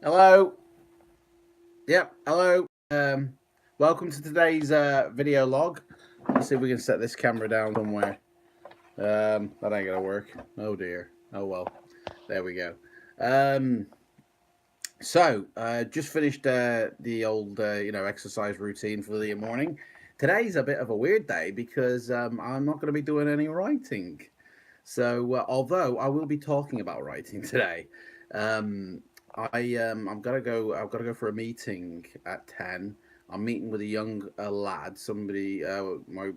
Hello. Yep. Hello. Welcome to today's video log. Let's see if we can set this camera down somewhere. That ain't gonna work. Oh dear. Oh well. There we go. Um, just finished the old exercise routine for the morning. Today's a bit of a weird day because I'm not going to be doing any writing. Although I will be talking about writing today, um, I'm gonna go. I've got to go for a meeting at 10. I'm meeting with a young lad. Somebody, my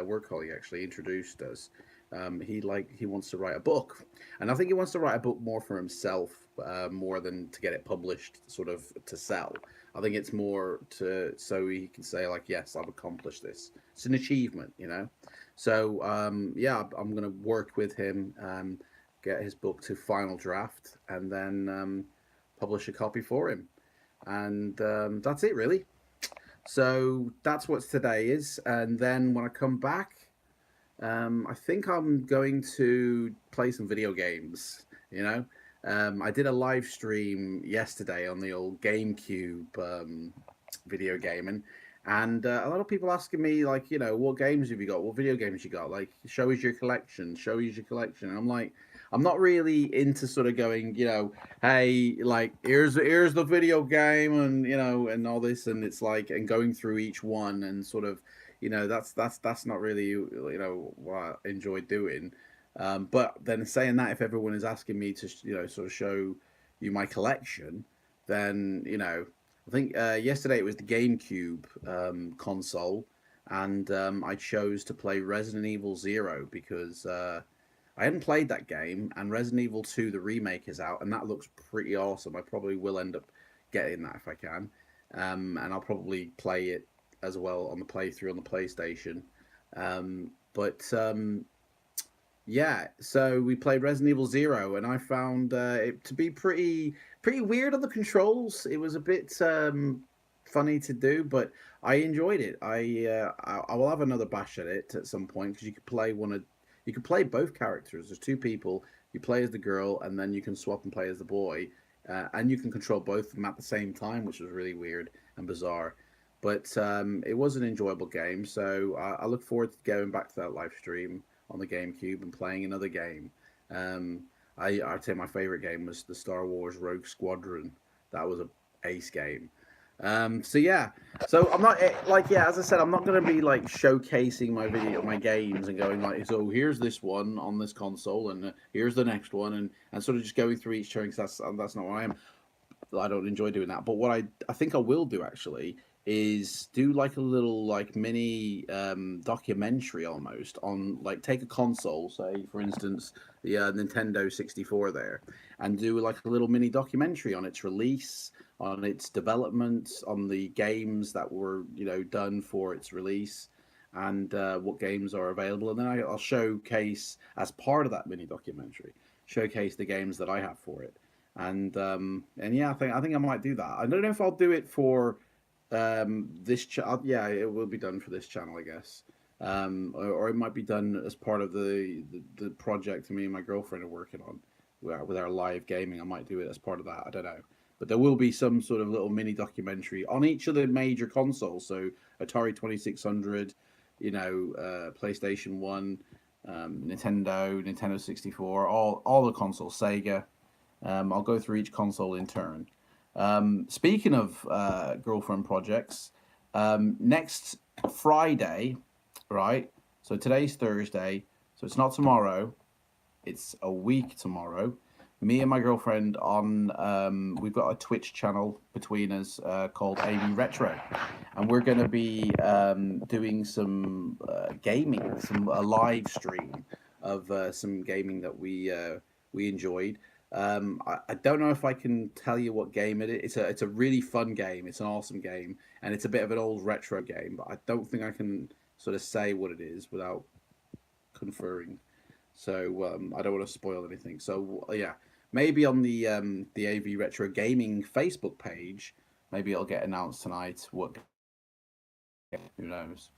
work colleague actually introduced us. He wants to write a book, and I think he wants to write a book more for himself, more than to get it published, sort of to sell. I think it's more to so he can say like, yes, I've accomplished this. It's an achievement, you know. Yeah, I'm gonna work with him, get his book to final draft, and then publish a copy for him. And that's it, really. So that's what today is. And then when I come back, I think I'm going to play some video games. You know, I did a live stream yesterday on the old GameCube video game, and a lot of people asking me like, what games have you got? What video games you got? Like, show us your collection. Show us your collection. And I'm like, I'm not really into sort of going, hey, like here's the video game, and and all this, and it's like, and going through each one and sort of, that's not really what I enjoy doing. But then saying that, if everyone is asking me to sort of show you my collection, then I think yesterday it was the GameCube console, and I chose to play Resident Evil Zero because I hadn't played that game, and Resident Evil 2, the remake, is out, and that looks pretty awesome. I probably will end up getting that if I can, and I'll probably play it as well on the playthrough on the PlayStation. But Yeah, so we played Resident Evil Zero, and I found it to be pretty weird on the controls. It was a bit funny to do, but I enjoyed it. I will have another bash at it at some point because you can play both characters. There's two people. You play as the girl, and then you can swap and play as the boy, and you can control both of them at the same time, which was really weird and bizarre. But it was an enjoyable game, so I look forward to going back to that live stream on the GameCube and playing another game. Um, I'd say my favorite game was the Star Wars Rogue Squadron. That was a ace game. Yeah, so I'm not like, yeah, as I said, I'm not going to be like showcasing my games and going like, so here's this one on this console, and here's the next one, and sort of just going through each turn, because that's not what I am. I don't enjoy doing that. But what I think I will do actually is do like a little like mini documentary almost on, like, take a console, say for instance the Nintendo 64 there, and do like a little mini documentary on its release, on its development, on the games that were done for its release, and what games are available, and then I'll showcase, as part of that mini documentary, showcase the games that I have for it. And yeah, I think I might do that. I don't know if I'll do it for this channel. Yeah, it will be done for this channel, I guess. Or it might be done as part of the project me and my girlfriend are working on with our live gaming. I might do it as part of that. I don't know. But there will be some sort of little mini documentary on each of the major consoles. So Atari 2600, PlayStation 1, Nintendo 64, all the consoles, Sega. I'll go through each console in turn. Speaking of girlfriend projects, next Friday, right? So today's Thursday, so it's not tomorrow, it's a week tomorrow. Me and my girlfriend we've got a Twitch channel between us called AV Retro, and we're going to be doing some gaming, a live stream of some gaming that we enjoyed. I don't know if I can tell you what game it is. It's a really fun game. It's an awesome game, and it's a bit of an old retro game. But I don't think I can sort of say what it is without conferring. So I don't want to spoil anything. So yeah, maybe on the AV Retro Gaming Facebook page, maybe it'll get announced tonight. Who knows?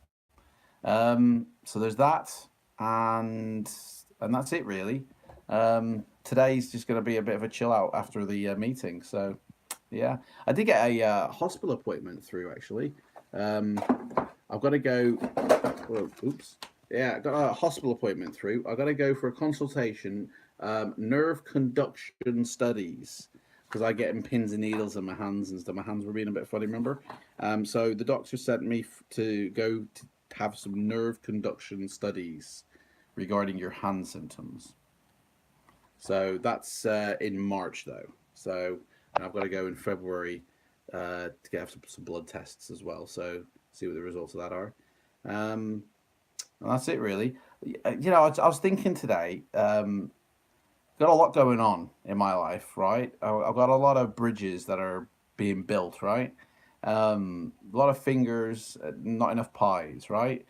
So there's that, and that's it really. Today's just going to be a bit of a chill out after the meeting. So, yeah, I did get a hospital appointment through actually. Um, I've got to go. Well, oops. Yeah, I got a hospital appointment through. I got to go for a consultation, nerve conduction studies, because I getting pins and needles in my hands and stuff. My hands were being a bit funny, remember? So the doctor sent me to go to have some nerve conduction studies regarding your hand symptoms. So that's in March though. So and I've got to go in February to get some blood tests as well. So see what the results of that are. Um, and that's it really. I was thinking today. Got a lot going on in my life, right? I've got a lot of bridges that are being built, right? A lot of fingers, not enough pies, right?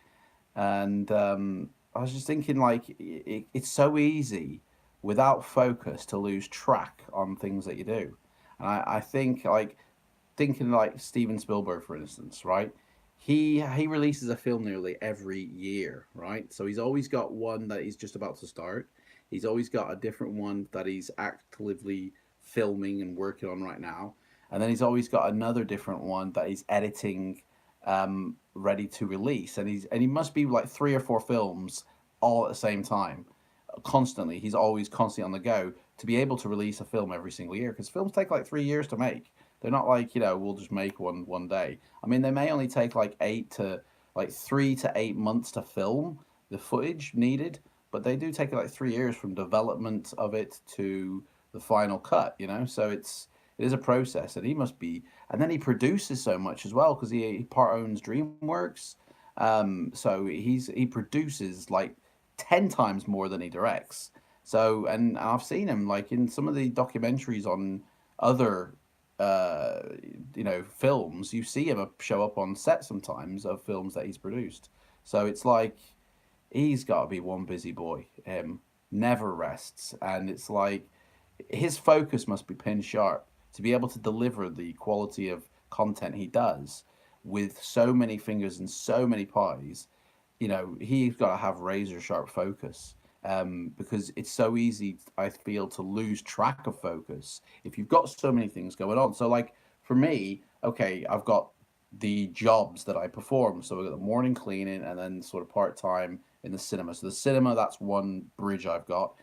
And I was just thinking, like, it's so easy without focus to lose track on things that you do. And I think, like, thinking like Steven Spielberg, for instance, right? He releases a film nearly every year, right? So he's always got one that he's just about to start. He's always got a different one that he's actively filming and working on right now, and then he's always got another different one that he's editing, ready to release. And he must be like three or four films all at the same time, constantly. He's always constantly on the go to be able to release a film every single year because films take like 3 years to make. They're not like, we'll just make one day. I mean, they may only take like 3 to 8 months to film the footage needed, but they do take like 3 years from development of it to the final cut, So it is a process, and he must be, and then he produces so much as well because he part owns DreamWorks, so he produces like 10 times more than he directs. So, and I've seen him like in some of the documentaries on other films. You see him show up on set sometimes of films that he's produced. So it's like he's got to be one busy boy. Never rests, and it's like his focus must be pin sharp to be able to deliver the quality of content he does with so many fingers and so many pies. He's got to have razor sharp focus, because it's so easy, I feel, to lose track of focus if you've got so many things going on. So, like for me, okay, I've got the jobs that I perform. So I've got the morning cleaning and then sort of part time in the cinema. So the cinema, that's one bridge I've got,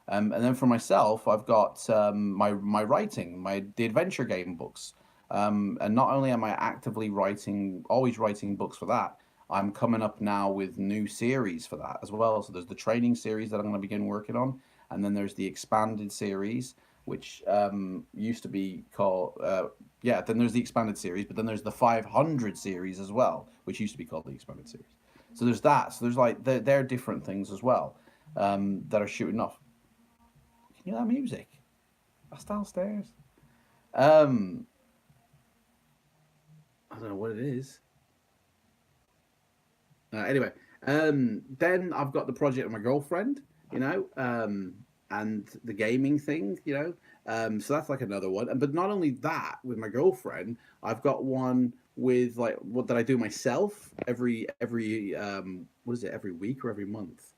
and then for myself, I've got my writing, the adventure game books. And not only am I actively writing, always writing books for that, I'm coming up now with new series for that as well. So there's the training series that I'm going to begin working on, and then there's the expanded series, which used to be called yeah. Then there's the expanded series, but then there's the 500 series as well, which used to be called the expanded series. So there's that. So there's like they're different things as well, that are shooting off. Can you hear that music? That's downstairs. Um, I don't know what it is. Anyway, then I've got the project with my girlfriend, and the gaming thing, so that's like another one. But not only that, with my girlfriend, I've got one with like what that I do myself every what is it, every week or every month?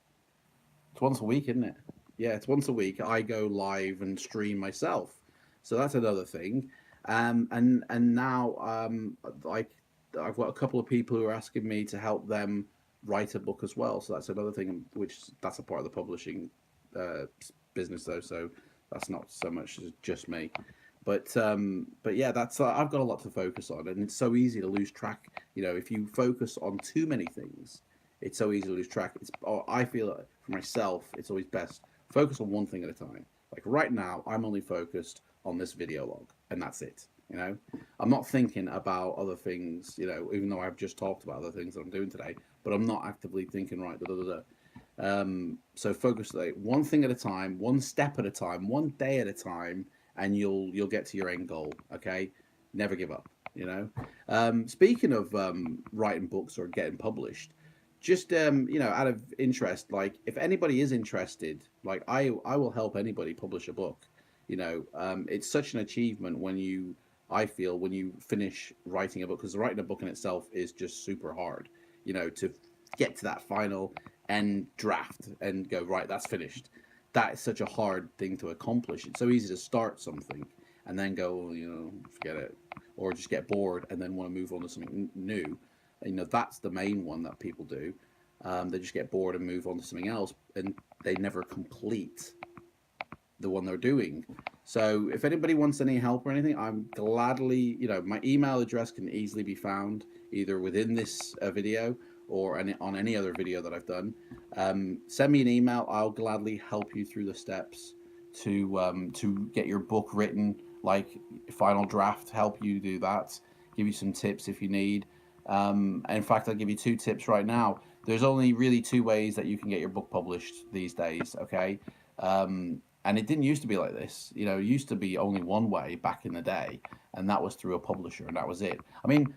It's once a week, isn't it? Yeah, it's once a week. I go live and stream myself, so that's another thing. And now like I've got a couple of people who are asking me to help them write a book as well. So that's another thing, which that's a part of the publishing uh, business though. So that's not so much as just me. But yeah, that's I've got a lot to focus on, and it's so easy to lose track. If you focus on too many things, it's so easy to lose track. I feel for myself, it's always best focus on one thing at a time. Like right now, I'm only focused on this video log, and that's it. I'm not thinking about other things. Even though I've just talked about other things that I'm doing today, but I'm not actively thinking right. Da, da, da, da. So focus like one thing at a time, one step at a time, one day at a time, and you'll get to your end goal. Okay, never give up. Speaking of writing books or getting published, just out of interest, like if anybody is interested, like I will help anybody publish a book. It's such an achievement when I feel when you finish writing a book, because writing a book in itself is just super hard. To get to that final end draft and go right, that's finished. that is such a hard thing to accomplish. It's so easy to start something and then go, forget it, or just get bored and then want to move on to something new. That's the main one that people do. They just get bored and move on to something else, and they never complete the one they're doing. So if anybody wants any help or anything, I'm gladly, my email address can easily be found either within this video or on any other video that I've done. Send me an email. I'll gladly help you through the steps to get your book written, like final draft, help you do that, give you some tips if you need. In fact, I'll give you 2 tips right now. There's only really 2 ways that you can get your book published these days, okay? And it didn't used to be like this. It used to be only one way back in the day, and that was through a publisher, and that was it. I mean,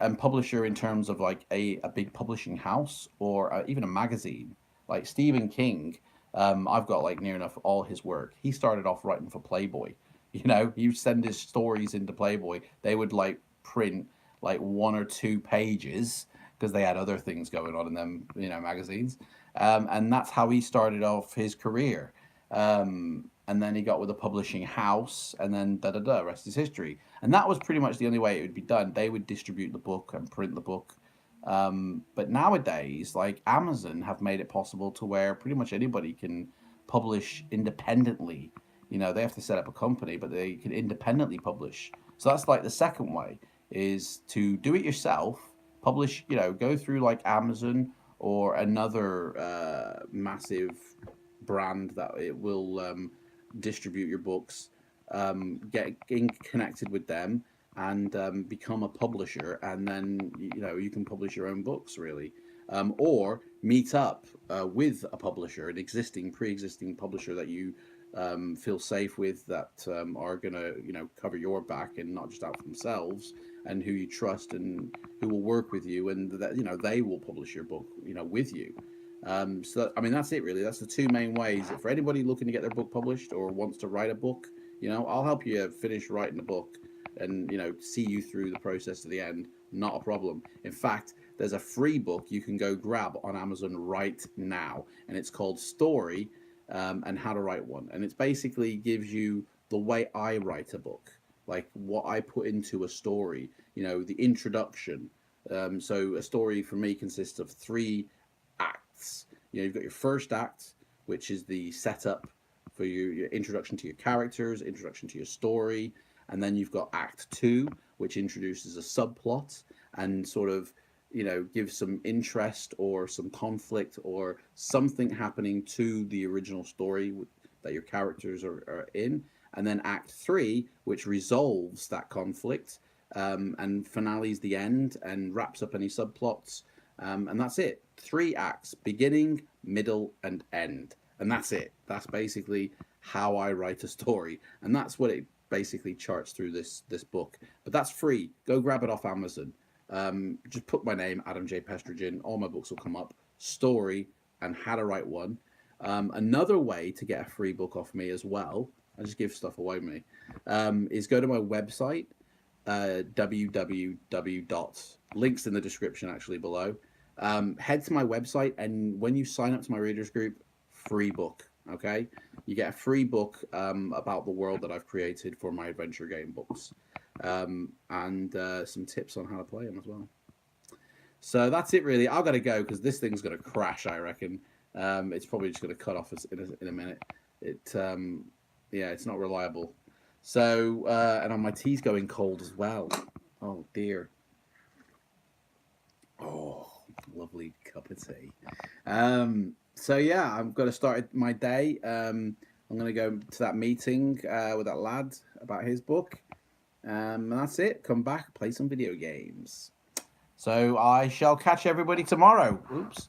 and publisher in terms of like a big publishing house or even a magazine. Like Stephen King, I've got like near enough all his work. He started off writing for Playboy. He would send his stories into Playboy. They would like print like 1 or 2 pages because they had other things going on in them, magazines. And that's how he started off his career. And then he got with a publishing house, and then rest is history. And that was pretty much the only way it would be done. They would distribute the book and print the book. But nowadays, like Amazon have made it possible to where pretty much anybody can publish independently. They have to set up a company, but they can independently publish. So that's like the second way, is to do it yourself, publish, go through like Amazon or another massive brand that it will distribute your books, get connected with them, and become a publisher, and then you can publish your own books, really. Or meet up with a publisher, an pre-existing publisher that you feel safe with, that are gonna cover your back and not just out for themselves, and who you trust and who will work with you, and that they will publish your book with you. That's it really. That's the 2 main ways. For anybody looking to get their book published or wants to write a book, I'll help you finish writing the book and see you through the process to the end. Not a problem. In fact, there's a free book you can go grab on Amazon right now, and it's called Story and How to Write One. And it basically gives you the way I write a book, like what I put into a story, the introduction. So a story for me consists of 3 acts. You've got your first act, which is the setup for your introduction to your characters, introduction to your story, and then you've got act 2, which introduces a subplot and sort of gives some interest or some conflict or something happening to the original story that your characters are in. And then act 3, which resolves that conflict and finales the end and wraps up any subplots. And that's it. 3 acts, beginning, middle, and end. And that's it. That's basically how I write a story. And that's what it basically charts through this book. But that's free. Go grab it off Amazon. Just put my name, Adam J. Pestrogen. All my books will come up. Story and How to Write One. Another way to get a free book off me as well, I just give stuff away, is go to my website, links in the description actually below. Head to my website, and when you sign up to my readers group, free book. Okay, you get a free book about the world that I've created for my adventure game books, and some tips on how to play them as well. So that's it really. I've got to go because this thing's going to crash, I reckon. It's probably just going to cut off in a minute. It's not reliable. So and my tea's going cold as well. Oh dear. Oh, lovely cup of tea. So yeah, I'm going to start my day. I'm going to go to that meeting with that lad about his book. And that's it. Come back, play some video games. So I shall catch everybody tomorrow. Oops.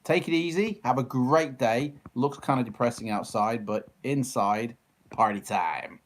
Take it easy. Have a great day. Looks kind of depressing outside, but inside, party time.